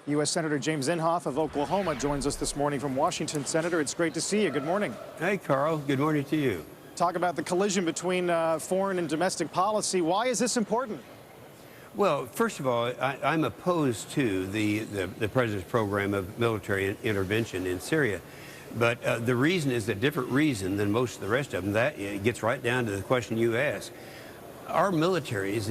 U.S. Senator James Inhofe of Oklahoma joins us this morning from Washington. Senator, it's great to see you. Good morning. Hey, Carl. Good morning to you. Talk about the collision between foreign and domestic policy. Why is this important? Well, first of all, I'm opposed to the president's program of military intervention in Syria. But the reason is a different reason than most of the rest of them. That it gets right down to the question you asked. Our militaries,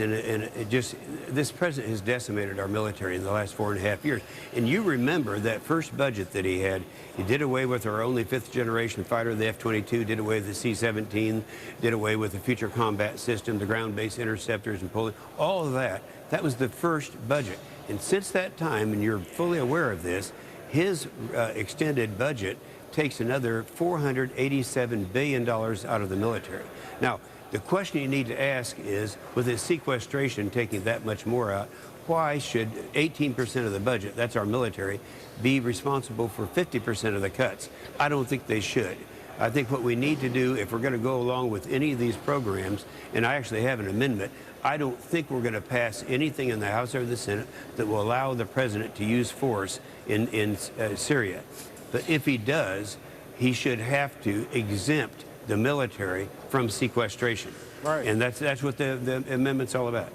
this president has decimated our military in the last 4.5 years. And you remember that first budget that he had, he did away with our only fifth-generation fighter, the F-22, did away with the C-17, did away with the Future Combat System, the ground-based interceptors in Poland, all of that. That was the first budget. And since that time, and you're fully aware of this, his extended budget takes another $487 billion out of the military. Now, the question you need to ask is, with his sequestration taking that much more out, why should 18% of the budget, that's our military, be responsible for 50% of the cuts? I don't think they should. I think what we need to do, if we're going to go along with any of these programs, and I actually have an amendment, I don't think we're going to pass anything in the House or the Senate that will allow the president to use force in Syria. But if he does, he should have to exempt the military from sequestration. Right. And that's what the amendment's all about.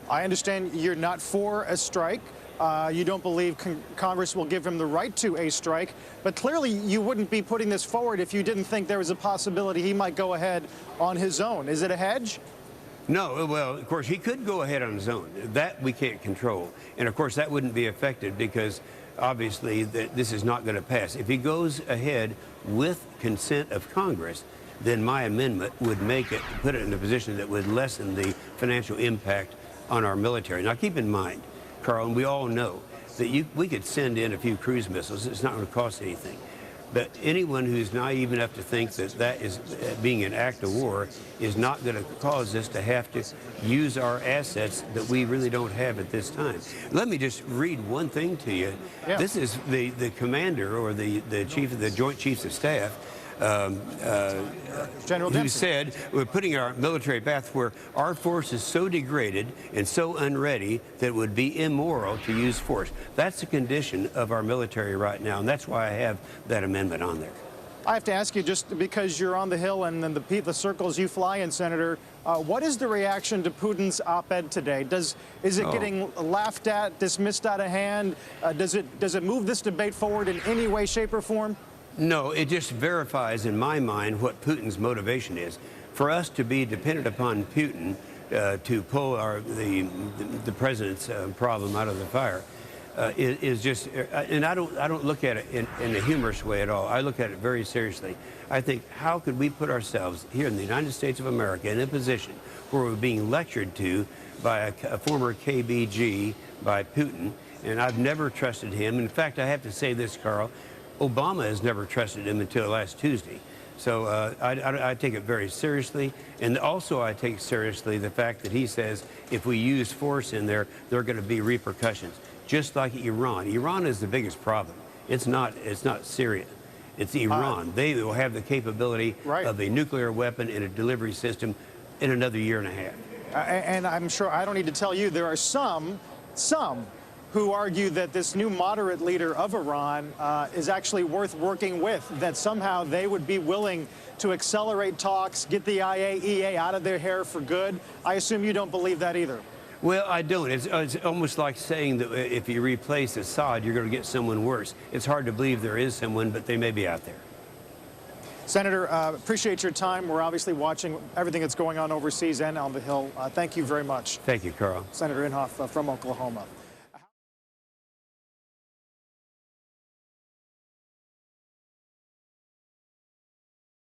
I understand you're not for a strike. You don't believe Congress will give him the right to a strike. But clearly you wouldn't be putting this forward if you didn't think there was a possibility he might go ahead on his own. Is it a hedge? No, well, of course, he could go ahead on his own. That we can't control. And, of course, that wouldn't be effective because, obviously, this is not going to pass. If he goes ahead with consent of Congress, then my amendment would put it in a position that would lessen the financial impact on our military. Now, keep in mind, Carl, and we all know that we could send in a few cruise missiles. It's not going to cost anything. But anyone who's naive enough to think that that is being an act of war is not going to cause us to have to use our assets that we really don't have at this time. Let me just read one thing to you. Yeah. This is the commander or the chief of the Joint Chiefs of Staff, General who Dempsey said we're putting our military path where our force is so degraded and so unready that it would be immoral to use force. That's the condition of our military right now, and that's why I have that amendment on there. I have to ask you, just because you're on the Hill and then the circles you fly in, Senator, what is the reaction to Putin's op-ed today? Is it getting laughed at, dismissed out of hand? Does it move this debate forward in any way, shape, or form? No, it just verifies in my mind what Putin's motivation is. For us to be dependent upon Putin to pull the president's problem out of the fire is just, and I don't look at it in a humorous way at all. I look at it very seriously. I think, how could we put ourselves here in the United States of America in a position where we're being lectured to by a former KBG, by Putin, and I've never trusted him. In fact, I have to say this, Carl, Obama has never trusted him until last Tuesday. So I take it very seriously. And also I take seriously the fact that he says if we use force in there, there are going to be repercussions. Just like Iran. Iran is the biggest problem. It's not Syria. It's Iran. They will have the capability of a nuclear weapon and a delivery system in another year and a half. And I'm sure I don't need to tell you, there are some who argue that this new moderate leader of Iran is actually worth working with, that somehow they would be willing to accelerate talks, get the IAEA out of their hair for good. I assume you don't believe that either. Well, I don't. It's almost like saying that if you replace Assad, you're going to get someone worse. It's hard to believe there is someone, but they may be out there. Senator, appreciate your time. We're obviously watching everything that's going on overseas and on the Hill. Thank you very much. Thank you, Carl. Senator Inhofe from Oklahoma.